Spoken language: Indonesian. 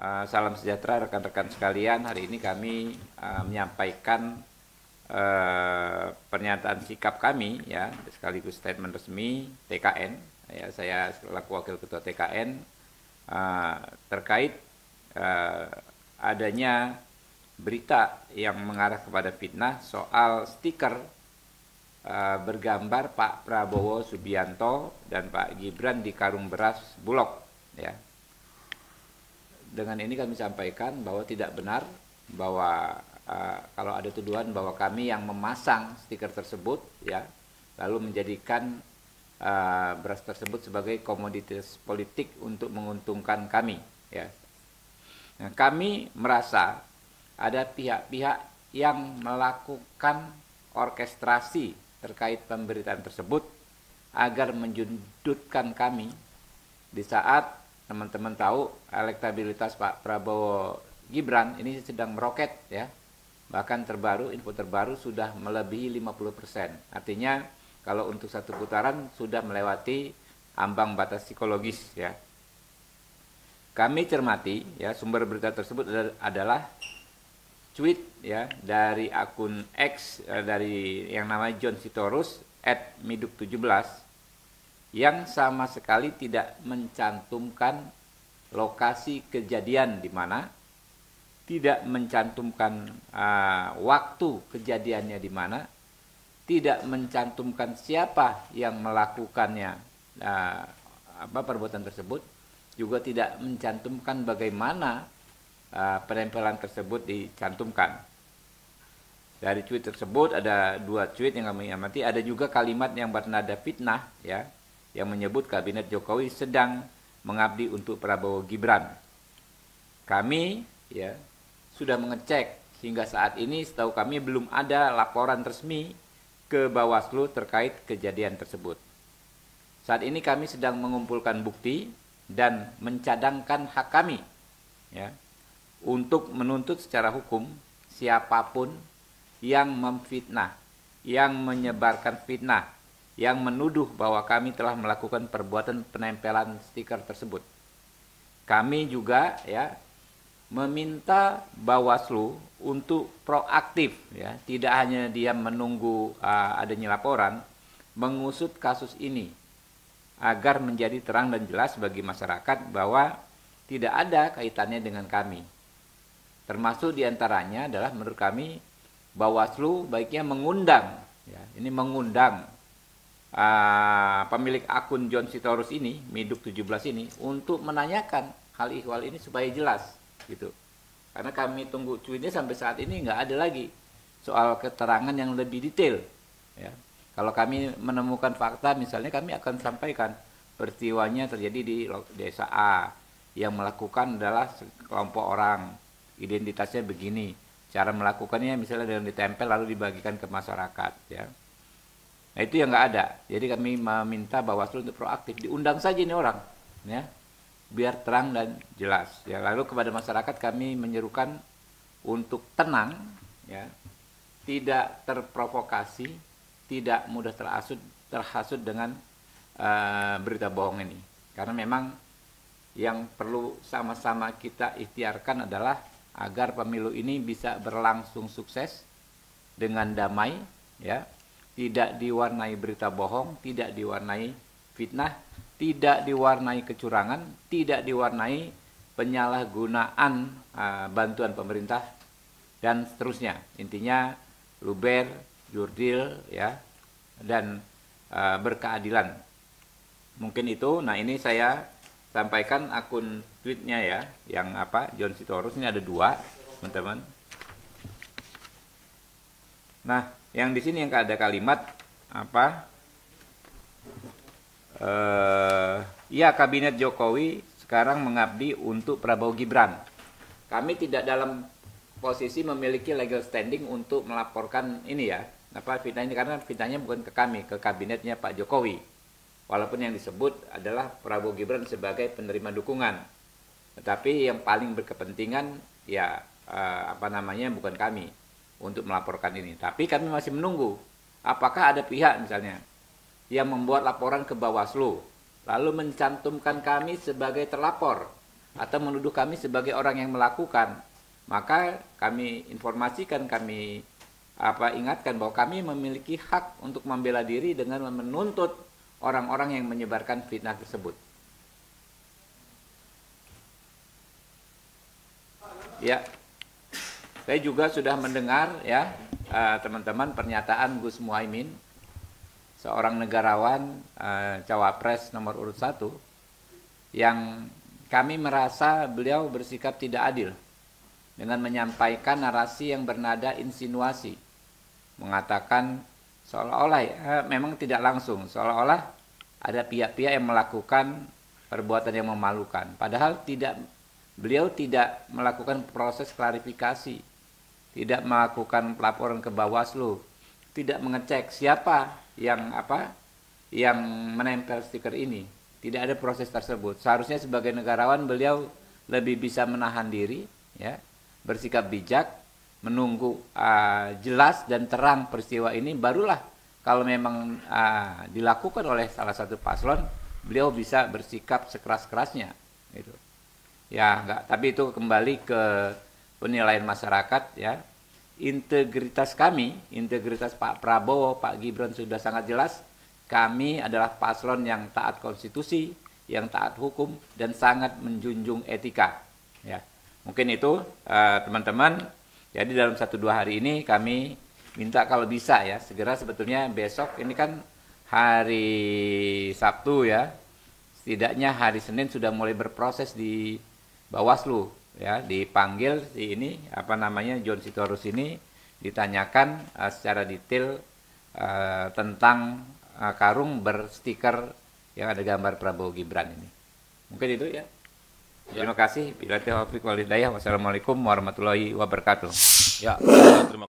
Salam sejahtera rekan-rekan sekalian. Hari ini kami menyampaikan pernyataan sikap kami ya, sekaligus statement resmi TKN. Ya, saya selaku Wakil Ketua TKN terkait adanya berita yang mengarah kepada fitnah soal stiker bergambar Pak Prabowo Subianto dan Pak Gibran di karung beras Bulog ya. Dengan ini kami sampaikan bahwa tidak benar bahwa kalau ada tuduhan bahwa kami yang memasang stiker tersebut ya, lalu menjadikan beras tersebut sebagai komoditas politik untuk menguntungkan kami ya. Nah, kami merasa ada pihak-pihak yang melakukan orkestrasi terkait pemberitaan tersebut agar menjundutkan kami di saat teman-teman tahu elektabilitas Pak Prabowo Gibran ini sedang meroket ya. Bahkan info terbaru sudah melebihi 50%. Artinya kalau untuk satu putaran sudah melewati ambang batas psikologis ya. Kami cermati ya, sumber berita tersebut adalah tweet ya dari akun X dari yang namanya John Sitorus @miduk17 yang sama sekali tidak mencantumkan lokasi kejadian di mana, tidak mencantumkan waktu kejadiannya di mana, tidak mencantumkan siapa yang melakukannya perbuatan tersebut, juga tidak mencantumkan bagaimana penempelan tersebut dicantumkan. Dari tweet tersebut ada 2 tweet yang kami amati, ada juga kalimat yang bernada fitnah ya, yang menyebut kabinet Jokowi sedang mengabdi untuk Prabowo Gibran. Kami ya sudah mengecek hingga saat ini setahu kami belum ada laporan resmi ke Bawaslu terkait kejadian tersebut. Saat ini kami sedang mengumpulkan bukti dan mencadangkan hak kami ya untuk menuntut secara hukum siapapun yang memfitnah, yang menyebarkan fitnah, yang menuduh bahwa kami telah melakukan perbuatan penempelan stiker tersebut. Kami juga ya meminta Bawaslu untuk proaktif ya, tidak hanya dia menunggu adanya laporan, mengusut kasus ini agar menjadi terang dan jelas bagi masyarakat bahwa tidak ada kaitannya dengan kami. Termasuk diantaranya adalah menurut kami Bawaslu baiknya mengundang ya, ini mengundang pemilik akun John Sitorus ini, Miduk17 ini, untuk menanyakan hal ihwal ini supaya jelas gitu. Karena kami tunggu tweetnya sampai saat ini nggak ada lagi soal keterangan yang lebih detail ya. Kalau kami menemukan fakta misalnya kami akan sampaikan peristiwanya terjadi di desa A, yang melakukan adalah kelompok orang, identitasnya begini, cara melakukannya misalnya dengan ditempel lalu dibagikan ke masyarakat ya. Nah itu yang nggak ada. Jadi kami meminta Bawaslu untuk proaktif, diundang saja ini orang ya, biar terang dan jelas ya. Lalu kepada masyarakat kami menyerukan untuk tenang ya, tidak terprovokasi, tidak mudah terhasut dengan berita bohong ini. Karena memang yang perlu sama-sama kita ikhtiarkan adalah agar pemilu ini bisa berlangsung sukses dengan damai ya, tidak diwarnai berita bohong, tidak diwarnai fitnah, tidak diwarnai kecurangan, tidak diwarnai penyalahgunaan bantuan pemerintah dan seterusnya. Intinya luber, jurdil ya, dan berkeadilan. Mungkin itu. Nah ini saya sampaikan akun tweetnya ya, yang John Sitorus ini ada 2 teman-teman. Nah yang di sini yang ada kalimat ya kabinet Jokowi sekarang mengabdi untuk Prabowo Gibran. Kami tidak dalam posisi memiliki legal standing untuk melaporkan ini ya, fitnah ini, karena fitnahnya bukan ke kami, ke kabinetnya Pak Jokowi. Walaupun yang disebut adalah Prabowo Gibran sebagai penerima dukungan, tetapi yang paling berkepentingan ya bukan kami untuk melaporkan ini. Tapi kami masih menunggu apakah ada pihak misalnya yang membuat laporan ke Bawaslu lalu mencantumkan kami sebagai terlapor atau menuduh kami sebagai orang yang melakukan, maka kami informasikan, kami ingatkan bahwa kami memiliki hak untuk membela diri dengan menuntut orang-orang yang menyebarkan fitnah tersebut. Ya, saya juga sudah mendengar ya teman-teman pernyataan Gus Muhaimin, seorang negarawan cawapres nomor urut 1, yang kami merasa beliau bersikap tidak adil dengan menyampaikan narasi yang bernada insinuasi, mengatakan seolah-olah memang tidak langsung, seolah-olah ada pihak-pihak yang melakukan perbuatan yang memalukan, padahal beliau tidak melakukan proses klarifikasi, tidak melakukan pelaporan ke Bawaslu, tidak mengecek siapa yang menempel stiker ini. Tidak ada proses tersebut. Seharusnya sebagai negarawan beliau lebih bisa menahan diri, ya, bersikap bijak, menunggu jelas dan terang peristiwa ini, barulah kalau memang dilakukan oleh salah satu paslon, beliau bisa bersikap sekeras-kerasnya. Gitu. Ya, enggak. Tapi itu kembali ke penilaian masyarakat, ya. Integritas kami, integritas Pak Prabowo, Pak Gibran sudah sangat jelas. Kami adalah paslon yang taat konstitusi, yang taat hukum, dan sangat menjunjung etika. Ya, mungkin itu teman-teman. Jadi dalam 1-2 hari ini kami minta kalau bisa ya segera, sebetulnya besok ini kan hari Sabtu ya, setidaknya hari Senin sudah mulai berproses di Bawaslu ya, dipanggil John Sitorus ini, ditanyakan secara detail tentang karung berstiker yang ada gambar Prabowo Gibran ini. Mungkin itu ya. Terima kasih. Bila taufiq wal hidayah. Wassalamualaikum warahmatullahi wabarakatuh. Ya, terima